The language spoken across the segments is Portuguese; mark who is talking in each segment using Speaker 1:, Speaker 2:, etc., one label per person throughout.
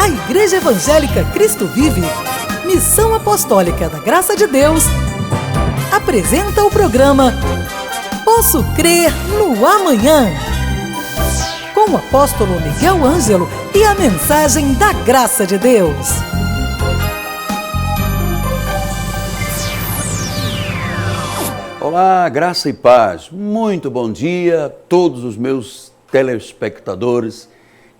Speaker 1: A Igreja Evangélica Cristo Vive, Missão Apostólica da Graça de Deus, apresenta o programa Posso Crer no Amanhã, com o apóstolo Miguel Ângelo e a mensagem da Graça de Deus.
Speaker 2: Olá, graça e paz. Muito bom dia a todos os meus telespectadores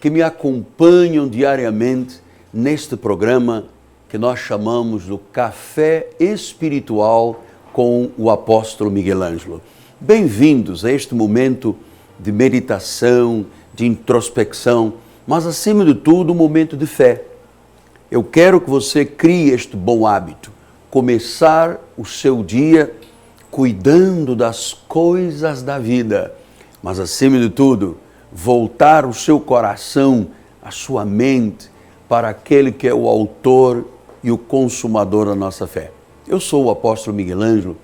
Speaker 2: que me acompanham diariamente neste programa que nós chamamos do Café Espiritual com o apóstolo Miguel Ângelo. Bem-vindos a este momento de meditação, de introspecção, mas acima de tudo um momento de fé. Eu quero que você crie este bom hábito, começar o seu dia cuidando das coisas da vida, mas acima de tudo, voltar o seu coração, a sua mente, para aquele que é o autor e o consumador da nossa fé. Eu sou o apóstolo Miguel Ângelo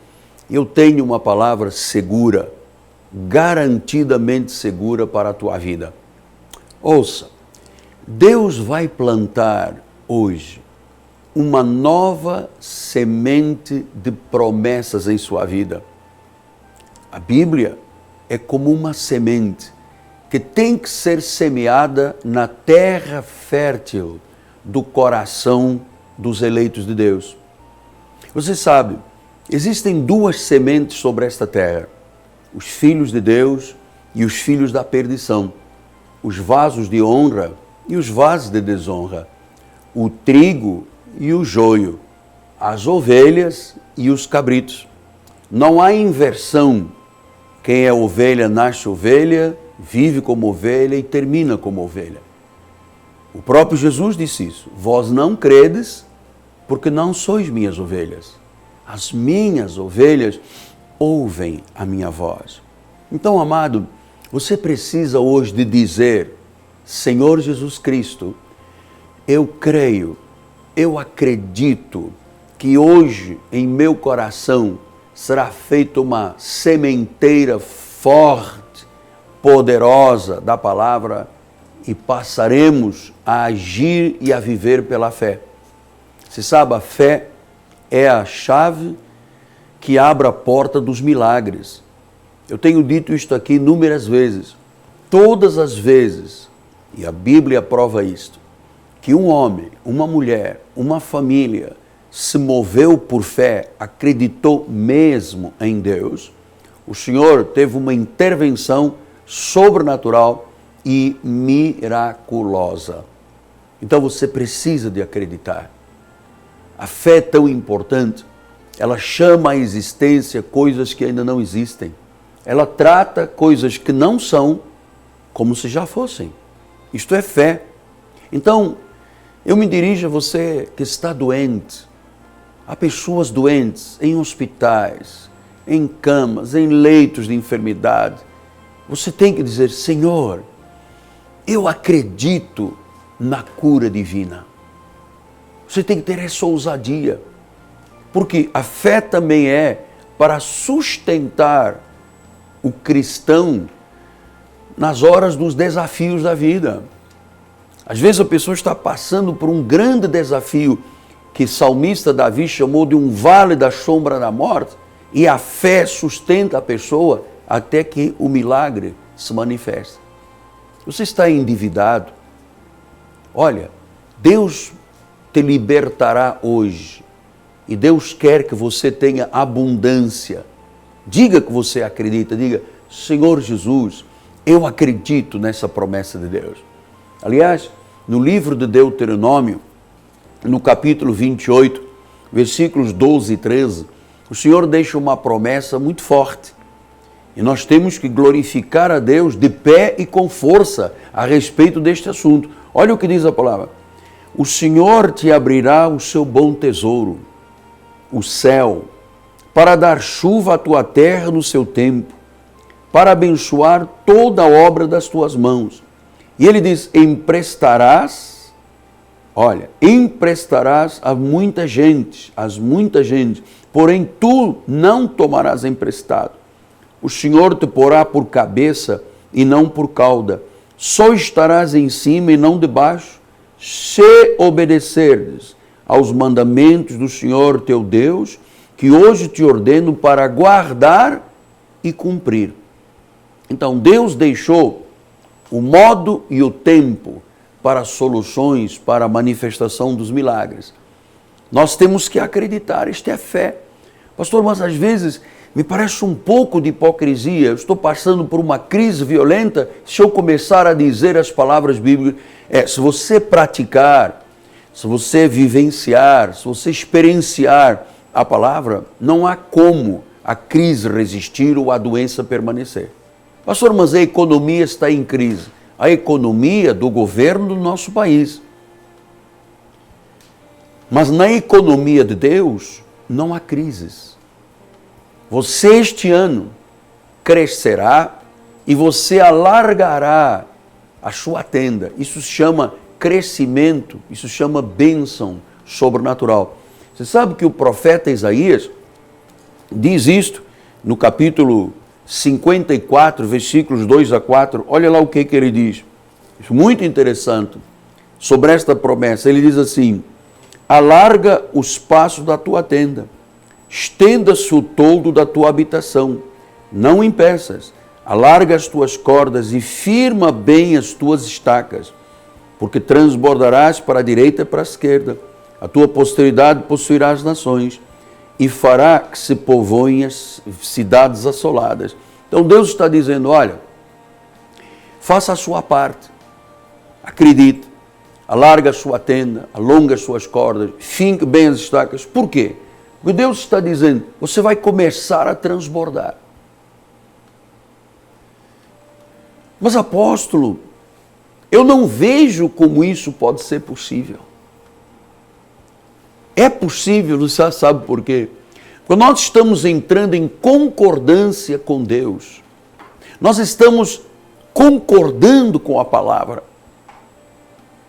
Speaker 2: e eu tenho uma palavra segura, garantidamente segura para a tua vida. Ouça, Deus vai plantar hoje uma nova semente de promessas em sua vida. A Bíblia é como uma semente que tem que ser semeada na terra fértil do coração dos eleitos de Deus. Você sabe, existem duas sementes sobre esta terra: os filhos de Deus e os filhos da perdição, os vasos de honra e os vasos de desonra, o trigo e o joio, as ovelhas e os cabritos. Não há inversão. Quem é ovelha nasce ovelha, vive como ovelha e termina como ovelha. O próprio Jesus disse isso. Vós não credes porque não sois minhas ovelhas. As minhas ovelhas ouvem a minha voz. Então, amado, você precisa hoje de dizer: Senhor Jesus Cristo, eu creio, eu acredito que hoje em meu coração será feita uma sementeira forte, poderosa da palavra e passaremos a agir e a viver pela fé. Você sabe, a fé é a chave que abre a porta dos milagres. Eu tenho dito isto aqui inúmeras vezes. Todas as vezes, e a Bíblia prova isto, que um homem, uma mulher, uma família se moveu por fé, acreditou mesmo em Deus, o Senhor teve uma intervenção sobrenatural e miraculosa. Então você precisa de acreditar. A fé é tão importante, ela chama à existência coisas que ainda não existem. Ela trata coisas que não são como se já fossem. Isto é fé. Então, eu me dirijo a você que está doente. Há pessoas doentes em hospitais, em camas, em leitos de enfermidade. Você tem que dizer: Senhor, eu acredito na cura divina. Você tem que ter essa ousadia, porque a fé também é para sustentar o cristão nas horas dos desafios da vida. Às vezes a pessoa está passando por um grande desafio que o salmista Davi chamou de um vale da sombra da morte, e a fé sustenta a pessoa até que o milagre se manifeste. Você está endividado? Olha, Deus te libertará hoje e Deus quer que você tenha abundância. Diga que você acredita, diga: Senhor Jesus, eu acredito nessa promessa de Deus. Aliás, no livro de Deuteronômio, no capítulo 28, versículos 12 e 13, o Senhor deixa uma promessa muito forte. E nós temos que glorificar a Deus de pé e com força a respeito deste assunto. Olha o que diz a palavra: o Senhor te abrirá o seu bom tesouro, o céu, para dar chuva à tua terra no seu tempo, para abençoar toda a obra das tuas mãos. E ele diz: emprestarás a muita gente, porém tu não tomarás emprestado. O Senhor te porá por cabeça e não por cauda. Só estarás em cima e não debaixo, se obedecerdes aos mandamentos do Senhor teu Deus, que hoje te ordeno para guardar e cumprir. Então, Deus deixou o modo e o tempo para soluções, para a manifestação dos milagres. Nós temos que acreditar, isto é fé. Pastor, mas às vezes me parece um pouco de hipocrisia. Eu estou passando por uma crise violenta. Se eu começar a dizer as palavras bíblicas, se você praticar, se você vivenciar, se você experienciar a palavra, não há como a crise resistir ou a doença permanecer. Pastor, mas a economia está em crise. A economia do governo do nosso país. Mas na economia de Deus não há crises. Você este ano crescerá e você alargará a sua tenda. Isso se chama crescimento, isso se chama bênção sobrenatural. Você sabe que o profeta Isaías diz isto no capítulo 54, versículos 2 a 4. Olha lá o que ele diz. Isso é muito interessante sobre esta promessa. Ele diz assim: alarga o espaço da tua tenda, estenda-se o toldo da tua habitação, não impeças, alarga as tuas cordas e firma bem as tuas estacas, porque transbordarás para a direita e para a esquerda, a tua posteridade possuirá as nações, e fará que se povoem as cidades assoladas. Então Deus está dizendo, olha, faça a sua parte, acredite, alarga a sua tenda, alonga as suas cordas, finque bem as estacas. Por quê? Porque Deus está dizendo, você vai começar a transbordar. Mas apóstolo, eu não vejo como isso pode ser possível. É possível, você sabe por quê? Quando nós estamos entrando em concordância com Deus, nós estamos concordando com a palavra.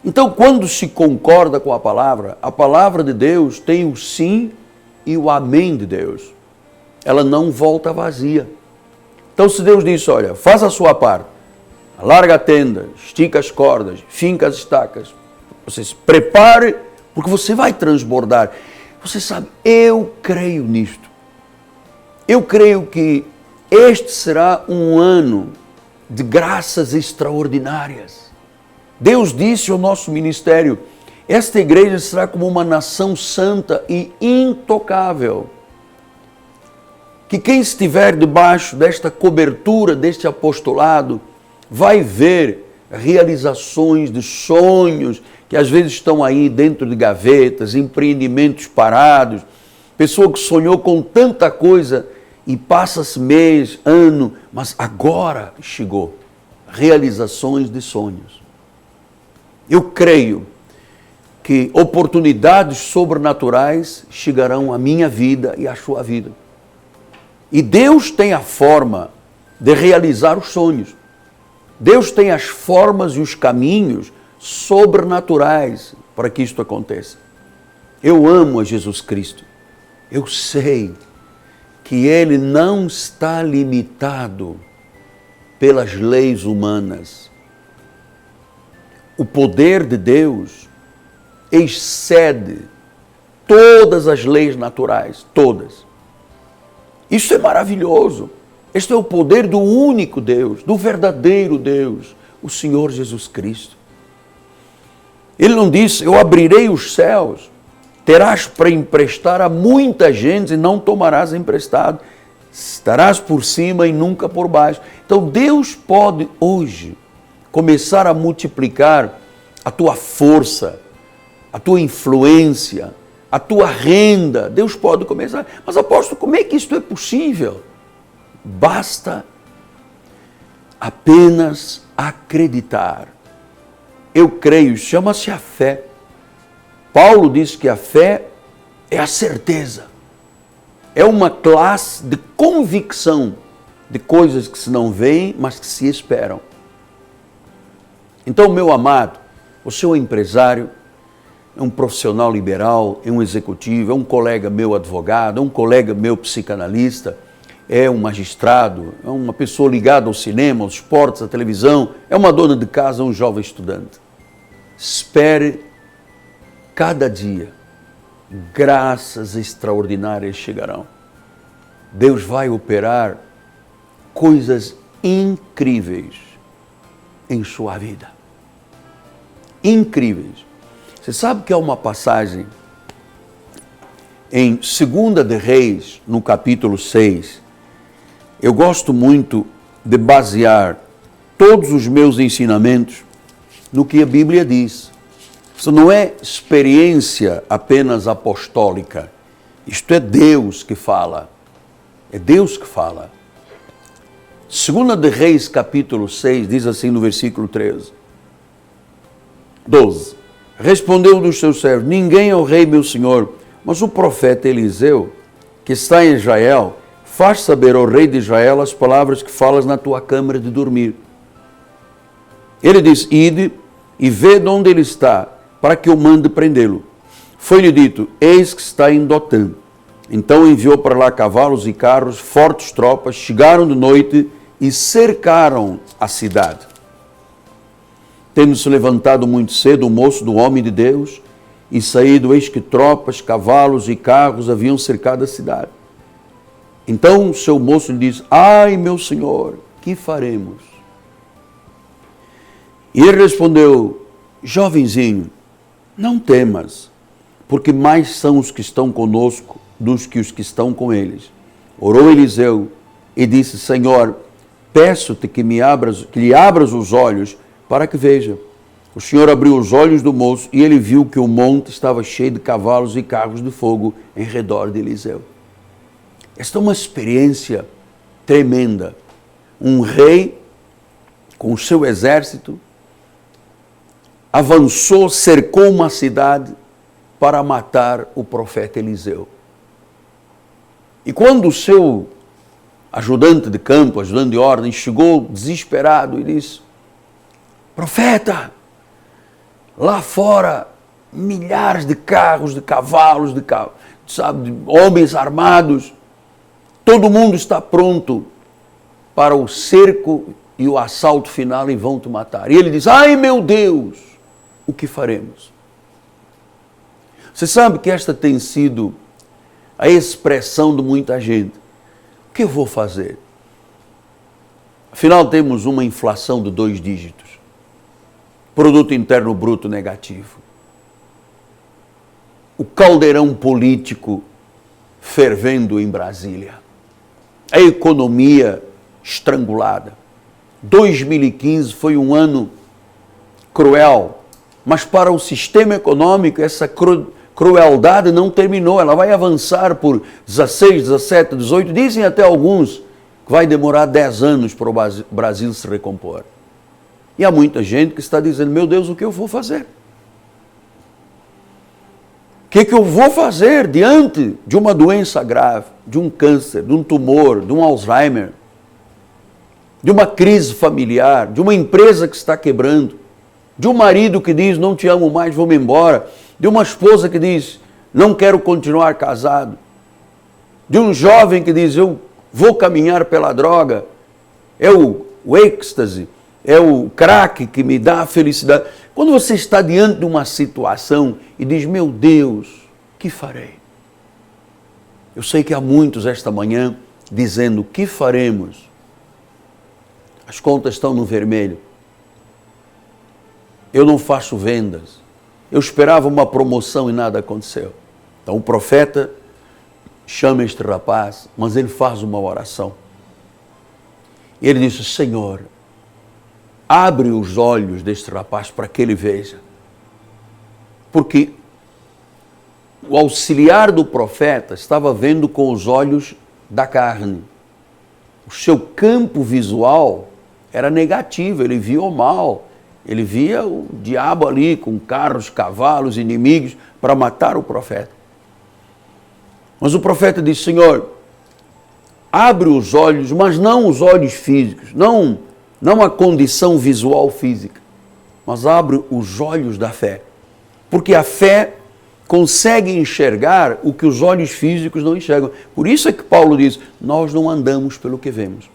Speaker 2: Então, quando se concorda com a palavra de Deus tem o sim e o amém de Deus. Ela não volta vazia. Então, se Deus diz, olha, faz a sua parte, alarga a tenda, estica as cordas, finca as estacas, você se prepare, porque você vai transbordar. Você sabe, eu creio nisto. Eu creio que este será um ano de graças extraordinárias. Deus disse ao nosso ministério, esta igreja será como uma nação santa e intocável. Que quem estiver debaixo desta cobertura, deste apostolado, vai ver realizações de sonhos que às vezes estão aí dentro de gavetas, empreendimentos parados, pessoa que sonhou com tanta coisa e passa-se mês, ano, mas agora chegou. Realizações de sonhos. Eu creio que oportunidades sobrenaturais chegarão à minha vida e à sua vida. E Deus tem a forma de realizar os sonhos. Deus tem as formas e os caminhos sobrenaturais para que isto aconteça. Eu amo a Jesus Cristo. Eu sei que Ele não está limitado pelas leis humanas. O poder de Deus excede todas as leis naturais, todas. Isso é maravilhoso. Este é o poder do único Deus, do verdadeiro Deus, o Senhor Jesus Cristo. Ele não disse, eu abrirei os céus, terás para emprestar a muita gente e não tomarás emprestado. Estarás por cima e nunca por baixo. Então Deus pode hoje começar a multiplicar a tua força, a tua influência, a tua renda. Deus pode começar. Mas apóstolo, como é que isto é possível? Basta apenas acreditar. Eu creio, chama-se a fé. Paulo diz que a fé é a certeza. É uma classe de convicção de coisas que se não veem, mas que se esperam. Então, meu amado, você é um empresário, é um profissional liberal, é um executivo, é um colega meu advogado, é um colega meu psicanalista, é um magistrado, é uma pessoa ligada ao cinema, aos esportes, à televisão, é uma dona de casa, é um jovem estudante. espere cada dia. Graças extraordinárias chegarão. Deus vai operar coisas incríveis em sua vida. Incríveis. Você sabe que há uma passagem em 2 de Reis, no capítulo 6. Eu gosto muito de basear todos os meus ensinamentos no que a Bíblia diz. Isso não é experiência apenas apostólica. Isto é Deus que fala. É Deus que fala. 2 de Reis, capítulo 6, diz assim no versículo 12. Respondeu um dos seus servos: ninguém é o rei, meu senhor, mas o profeta Eliseu, que está em Israel, faz saber ao rei de Israel as palavras que falas na tua câmara de dormir. Ele diz: ide e vê de onde ele está, para que eu mande prendê-lo. Foi-lhe dito: eis que está em Dotã. Então enviou para lá cavalos e carros, fortes tropas, chegaram de noite e cercaram a cidade. Tendo-se levantado muito cedo o moço do homem de Deus e saído, eis que tropas, cavalos e carros haviam cercado a cidade. Então o seu moço lhe disse: ai, meu senhor, que faremos? E ele respondeu: jovenzinho, não temas, porque mais são os que estão conosco dos que os que estão com eles. Orou Eliseu e disse: Senhor, peço-te que lhe abras os olhos para que veja. O Senhor abriu os olhos do moço e ele viu que o monte estava cheio de cavalos e carros de fogo em redor de Eliseu. Esta é uma experiência tremenda. Um rei com o seu exército avançou, cercou uma cidade para matar o profeta Eliseu. E quando o seu ajudante de campo, ajudante de ordem, chegou desesperado e disse: profeta, lá fora milhares de carros, de cavalos, de homens armados, todo mundo está pronto para o cerco e o assalto final e vão te matar. E ele diz: ai, meu Deus, o que faremos? Você sabe que esta tem sido a expressão de muita gente. O que eu vou fazer? Afinal, temos uma inflação de 2 dígitos. Produto Interno Bruto negativo. O caldeirão político fervendo em Brasília. A economia estrangulada. 2015 foi um ano cruel, mas para o sistema econômico essa crueldade não terminou, ela vai avançar por 16, 17, 18, dizem até alguns que vai demorar 10 anos para o Brasil se recompor. E há muita gente que está dizendo: meu Deus, o que eu vou fazer? O que eu vou fazer diante de uma doença grave, de um câncer, de um tumor, de um Alzheimer, de uma crise familiar, de uma empresa que está quebrando, de um marido que diz: não te amo mais, vou-me embora, de uma esposa que diz: não quero continuar casado, de um jovem que diz: eu vou caminhar pela droga, é o êxtase, é o crack que me dá a felicidade. Quando você está diante de uma situação e diz: meu Deus, que farei? Eu sei que há muitos esta manhã dizendo: o que faremos? As contas estão no vermelho. Eu não faço vendas. Eu esperava uma promoção e nada aconteceu. Então o profeta chama este rapaz, mas ele faz uma oração. E ele disse: Senhor, abre os olhos deste rapaz para que ele veja. Porque o auxiliar do profeta estava vendo com os olhos da carne. O seu campo visual era negativo, ele via o mal. Ele via o diabo ali com carros, cavalos, inimigos para matar o profeta. Mas o profeta disse: Senhor, abre os olhos, mas não os olhos físicos, não a condição visual física, mas abre os olhos da fé. Porque a fé consegue enxergar o que os olhos físicos não enxergam. Por isso é que Paulo diz: nós não andamos pelo que vemos.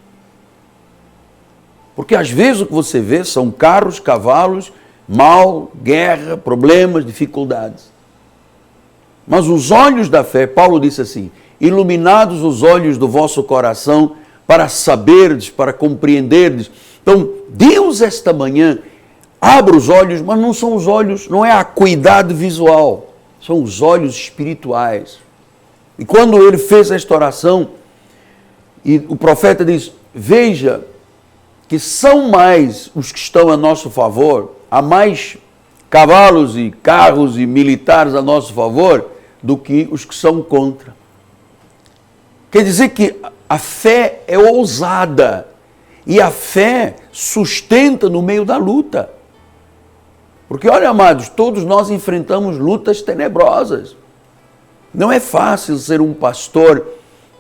Speaker 2: Porque às vezes o que você vê são carros, cavalos, mal, guerra, problemas, dificuldades. Mas os olhos da fé, Paulo disse assim, iluminados os olhos do vosso coração para saberdes, para compreenderdes. Então, Deus esta manhã abre os olhos, mas não são os olhos, não é a acuidade visual, são os olhos espirituais. E quando ele fez esta oração, e o profeta diz, veja que são mais os que estão a nosso favor, há mais cavalos e carros e militares a nosso favor do que os que são contra. Quer dizer que a fé é ousada e a fé sustenta no meio da luta. Porque, olha, amados, todos nós enfrentamos lutas tenebrosas. Não é fácil ser um pastor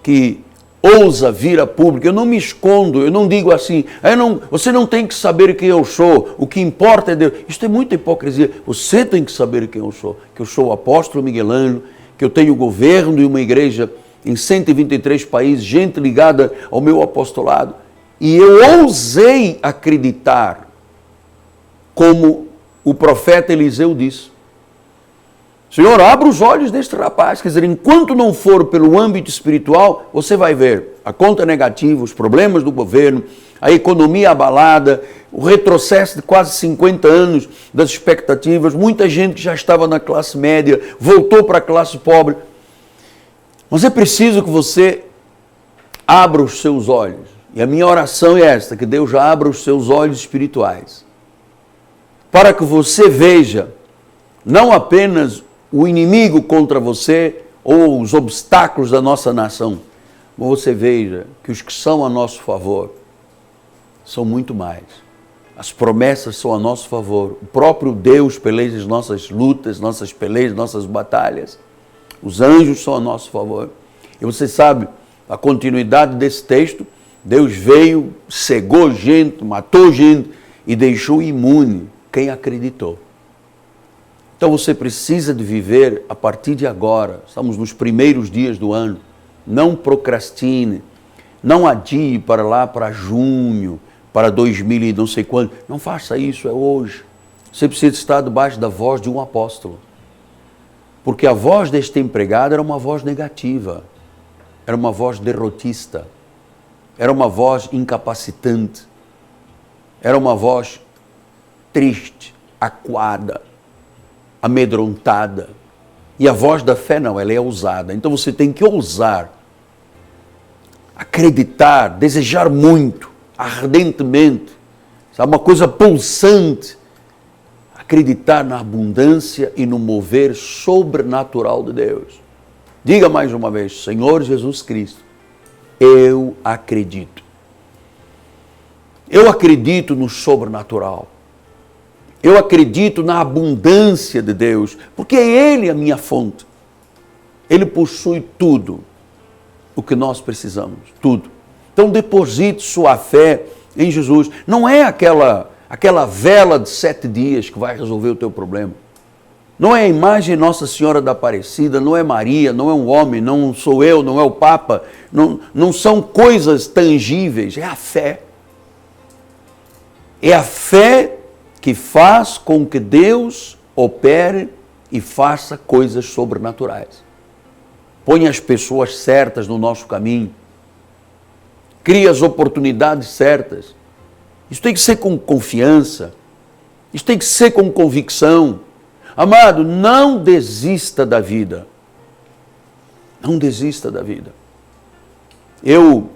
Speaker 2: que ousa vir a público. Eu não me escondo, eu não digo assim, você não tem que saber quem eu sou, o que importa é Deus. Isso é muita hipocrisia. Você tem que saber quem eu sou. Que eu sou o apóstolo Miguel Ângelo, que eu tenho governo de uma igreja em 123 países, gente ligada ao meu apostolado. E eu ousei acreditar, como o profeta Eliseu disse. Senhor, abra os olhos deste rapaz. Quer dizer, enquanto não for pelo âmbito espiritual, você vai ver a conta negativa, os problemas do governo, a economia abalada, o retrocesso de quase 50 anos das expectativas, muita gente que já estava na classe média, voltou para a classe pobre. Mas é preciso que você abra os seus olhos. E a minha oração é esta, que Deus já abra os seus olhos espirituais. Para que você veja, não apenas o inimigo contra você ou os obstáculos da nossa nação, mas você veja que os que são a nosso favor são muito mais. As promessas são a nosso favor. O próprio Deus peleja as nossas lutas, nossas pelejas, nossas batalhas. Os anjos são a nosso favor. E você sabe, a continuidade desse texto, Deus veio, cegou gente, matou gente e deixou imune quem acreditou. Então você precisa de viver a partir de agora. Estamos nos primeiros dias do ano. Não procrastine, não adie para lá para junho, para 2000 e não sei quando. Não faça isso, é hoje. Você precisa estar debaixo da voz de um apóstolo. Porque a voz deste empregado era uma voz negativa, era uma voz derrotista, era uma voz incapacitante, era uma voz triste, acuada, amedrontada. E a voz da fé não, ela é ousada. Então você tem que ousar, acreditar, desejar muito, ardentemente, sabe, uma coisa pulsante, acreditar na abundância e no mover sobrenatural de Deus. Diga mais uma vez, Senhor Jesus Cristo, eu acredito. Eu acredito no sobrenatural. Eu acredito na abundância de Deus, porque é Ele a minha fonte. Ele possui tudo o que nós precisamos, tudo. Então deposite sua fé em Jesus. Não é aquela vela de 7 dias que vai resolver o teu problema. Não é a imagem de Nossa Senhora da Aparecida, não é Maria, não é um homem, não sou eu, não é o Papa. Não são coisas tangíveis, é a fé. É a fé que faz com que Deus opere e faça coisas sobrenaturais. Põe as pessoas certas no nosso caminho. Cria as oportunidades certas. Isso tem que ser com confiança. Isso tem que ser com convicção. Amado, não desista da vida. Não desista da vida. Eu,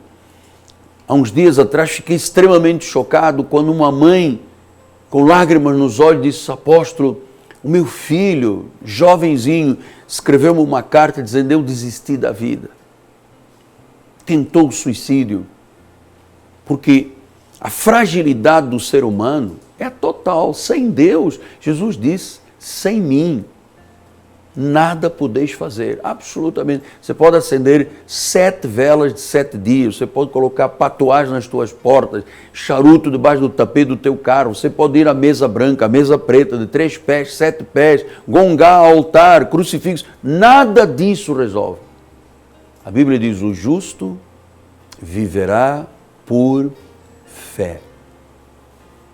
Speaker 2: há uns dias atrás, fiquei extremamente chocado quando uma mãe, com lágrimas nos olhos, disse, apóstolo, o meu filho, jovenzinho, escreveu-me uma carta dizendo, eu desisti da vida. Tentou o suicídio. Porque a fragilidade do ser humano é total. Sem Deus, Jesus disse, sem mim, nada podeis fazer, absolutamente. Você pode acender 7 velas de 7 dias, você pode colocar patuagem nas tuas portas, charuto debaixo do tapete do teu carro, você pode ir à mesa branca, à mesa preta, de 3 pés, 7 pés, gongar, altar, crucifixo, nada disso resolve. A Bíblia diz, o justo viverá por fé.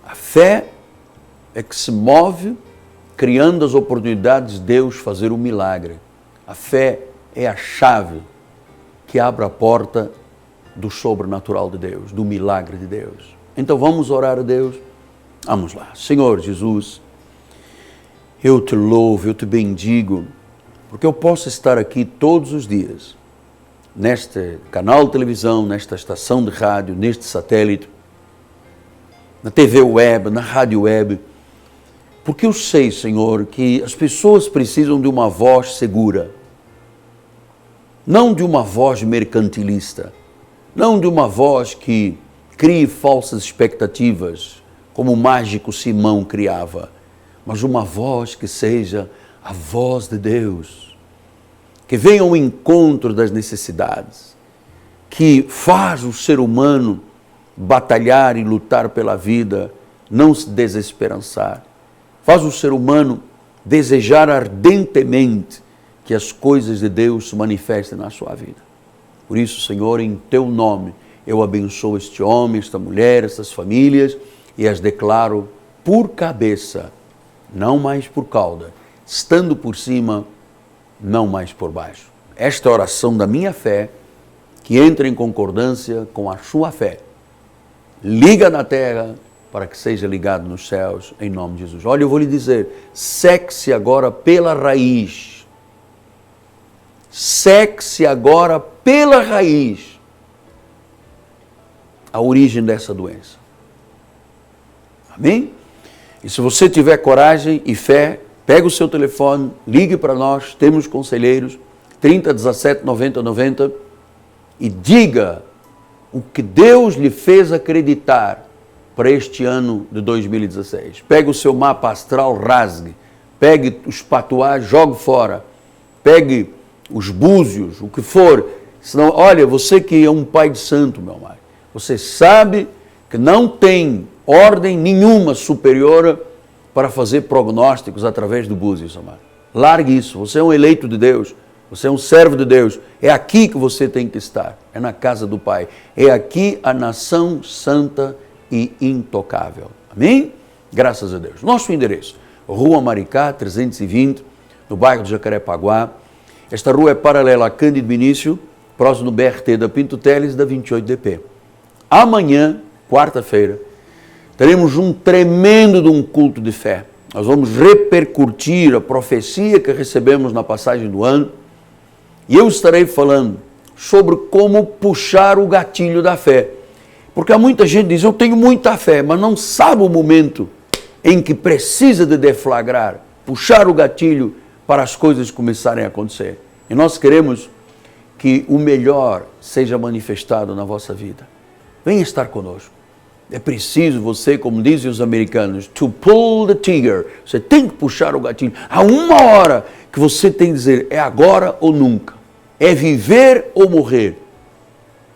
Speaker 2: A fé é que se move criando as oportunidades de Deus fazer um milagre. A fé é a chave que abre a porta do sobrenatural de Deus, do milagre de Deus. Então vamos orar a Deus? Vamos lá. Senhor Jesus, eu te louvo, eu te bendigo, porque eu posso estar aqui todos os dias, neste canal de televisão, nesta estação de rádio, neste satélite, na TV web, na rádio web, porque eu sei, Senhor, que as pessoas precisam de uma voz segura, não de uma voz mercantilista, não de uma voz que crie falsas expectativas, como o mágico Simão criava, mas uma voz que seja a voz de Deus, que venha ao encontro das necessidades, que faz o ser humano batalhar e lutar pela vida, não se desesperançar, faz o ser humano desejar ardentemente que as coisas de Deus se manifestem na sua vida. Por isso, Senhor, em Teu nome, eu abençoo este homem, esta mulher, essas famílias e as declaro por cabeça, não mais por cauda, estando por cima, não mais por baixo. Esta é a oração da minha fé, que entra em concordância com a sua fé. Liga na terra para que seja ligado nos céus, em nome de Jesus. Olha, eu vou lhe dizer, seque-se agora pela raiz. Seque-se agora pela raiz a origem dessa doença. Amém? E se você tiver coragem e fé, pega o seu telefone, ligue para nós, temos conselheiros, 30 17 90 90, e diga o que Deus lhe fez acreditar para este ano de 2016. Pegue o seu mapa astral, rasgue, pegue os patuás, jogue fora, pegue os búzios, o que for. Senão, olha, você que é um pai de santo, meu amado, você sabe que não tem ordem nenhuma superior para fazer prognósticos através do búzios, amado. Largue isso, você é um eleito de Deus, você é um servo de Deus, é aqui que você tem que estar, é na casa do Pai, é aqui a nação santa e intocável. Amém? Graças a Deus. Nosso endereço, Rua Maricá, 320, no bairro de Jacarepaguá. Esta rua é paralela a Cândido Vinícius, próximo do BRT da Pinto Teles, da 28DP. Amanhã, quarta-feira, teremos um tremendo de um culto de fé. Nós vamos repercutir a profecia que recebemos na passagem do ano e eu estarei falando sobre como puxar o gatilho da fé. Porque há muita gente que diz, eu tenho muita fé, mas não sabe o momento em que precisa de deflagrar, puxar o gatilho para as coisas começarem a acontecer. E nós queremos que o melhor seja manifestado na vossa vida. Venha estar conosco. É preciso você, como dizem os americanos, to pull the trigger. Você tem que puxar o gatilho. Há uma hora que você tem que dizer, é agora ou nunca. É viver ou morrer.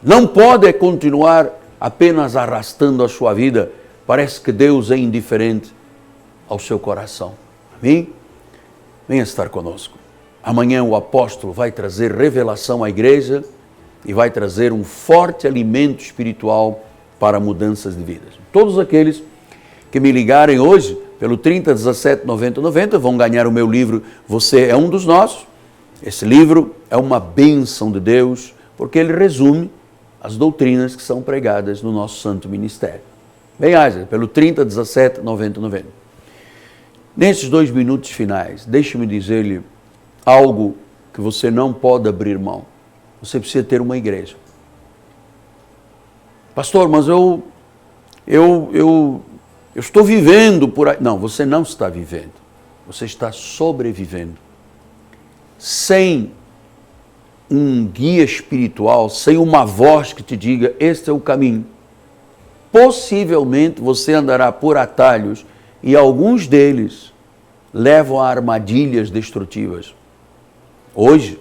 Speaker 2: Não pode continuar apenas arrastando a sua vida. Parece que Deus é indiferente ao seu coração. Amém? Venha estar conosco. Amanhã o apóstolo vai trazer revelação à igreja e vai trazer um forte alimento espiritual para mudanças de vidas. Todos aqueles que me ligarem hoje pelo 30 17 90 90 vão ganhar o meu livro Você é um dos nossos. Esse livro é uma bênção de Deus porque ele resume as doutrinas que são pregadas no nosso santo ministério. Bem, haja, pelo 30 17 90 90. Nesses 2 minutos finais, deixe-me dizer-lhe algo que você não pode abrir mão. Você precisa ter uma igreja. Pastor, mas eu estou vivendo por aí. Não, você não está vivendo. Você está sobrevivendo. Sem um guia espiritual, sem uma voz que te diga, este é o caminho. Possivelmente você andará por atalhos e alguns deles levam a armadilhas destrutivas. Hoje,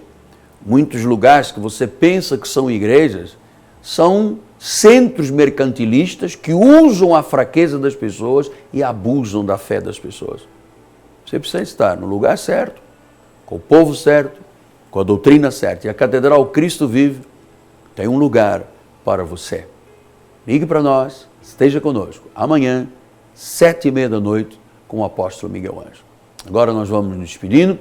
Speaker 2: muitos lugares que você pensa que são igrejas, são centros mercantilistas que usam a fraqueza das pessoas e abusam da fé das pessoas. Você precisa estar no lugar certo, com o povo certo, com a doutrina certa. E a Catedral Cristo Vive tem um lugar para você. Ligue para nós, esteja conosco. Amanhã, 7:30 da noite, com o apóstolo Miguel Ângelo. Agora nós vamos nos despedindo.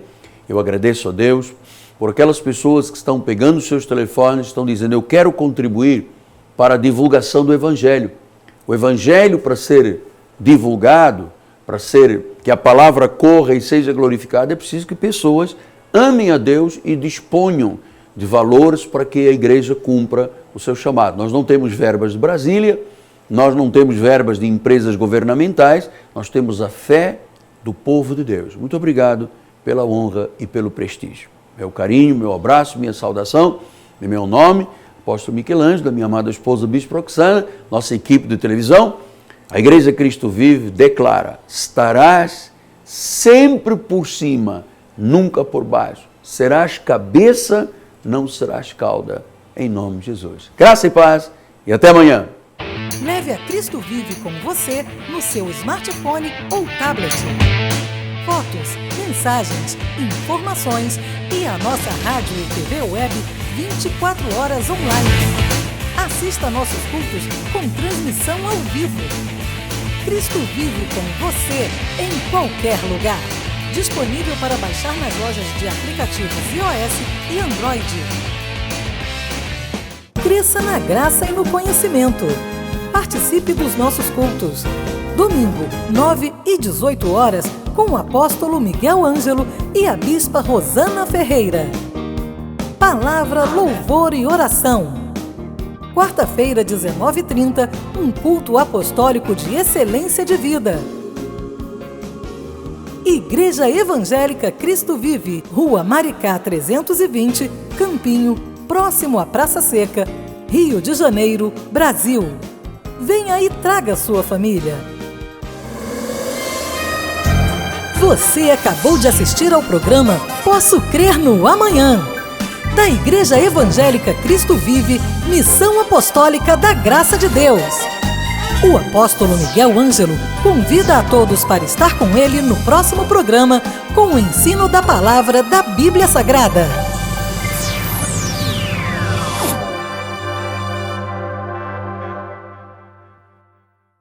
Speaker 2: Eu agradeço a Deus por aquelas pessoas que estão pegando os seus telefones, estão dizendo: eu quero contribuir para a divulgação do Evangelho. O Evangelho, para ser divulgado, para que a palavra corra e seja glorificada, é preciso que pessoas amem a Deus e disponham de valores para que a igreja cumpra o seu chamado. Nós não temos verbas de Brasília, nós não temos verbas de empresas governamentais, nós temos a fé do povo de Deus. Muito obrigado pela honra e pelo prestígio. Meu carinho, meu abraço, minha saudação, em meu nome, apóstolo Miguel Ângelo, da minha amada esposa Bispo Roxana, nossa equipe de televisão. A Igreja Cristo Vive declara: estarás sempre por cima, nunca por baixo. Serás cabeça, não serás cauda, em nome de Jesus. Graça e paz e até amanhã.
Speaker 1: Leve a Cristo Vive com você no seu smartphone ou tablet. Fotos, mensagens, informações e a nossa rádio e TV web 24 horas online. Assista nossos cultos com transmissão ao vivo. Cristo Vive com você em qualquer lugar. Disponível para baixar nas lojas de aplicativos iOS e Android. Cresça na graça e no conhecimento. Participe dos nossos cultos. Domingo, 9 e 18 horas, com o apóstolo Miguel Ângelo e a bispa Rosana Ferreira. Palavra, louvor e oração. Quarta-feira, 19h30, um culto apostólico de excelência de vida. Igreja Evangélica Cristo Vive, Rua Maricá 320, Campinho, próximo à Praça Seca, Rio de Janeiro, Brasil. Venha e traga sua família. Você acabou de assistir ao programa Posso Crer no Amanhã, da Igreja Evangélica Cristo Vive, Missão Apostólica da Graça de Deus. O apóstolo Miguel Ângelo convida a todos para estar com ele no próximo programa com o ensino da palavra da Bíblia Sagrada.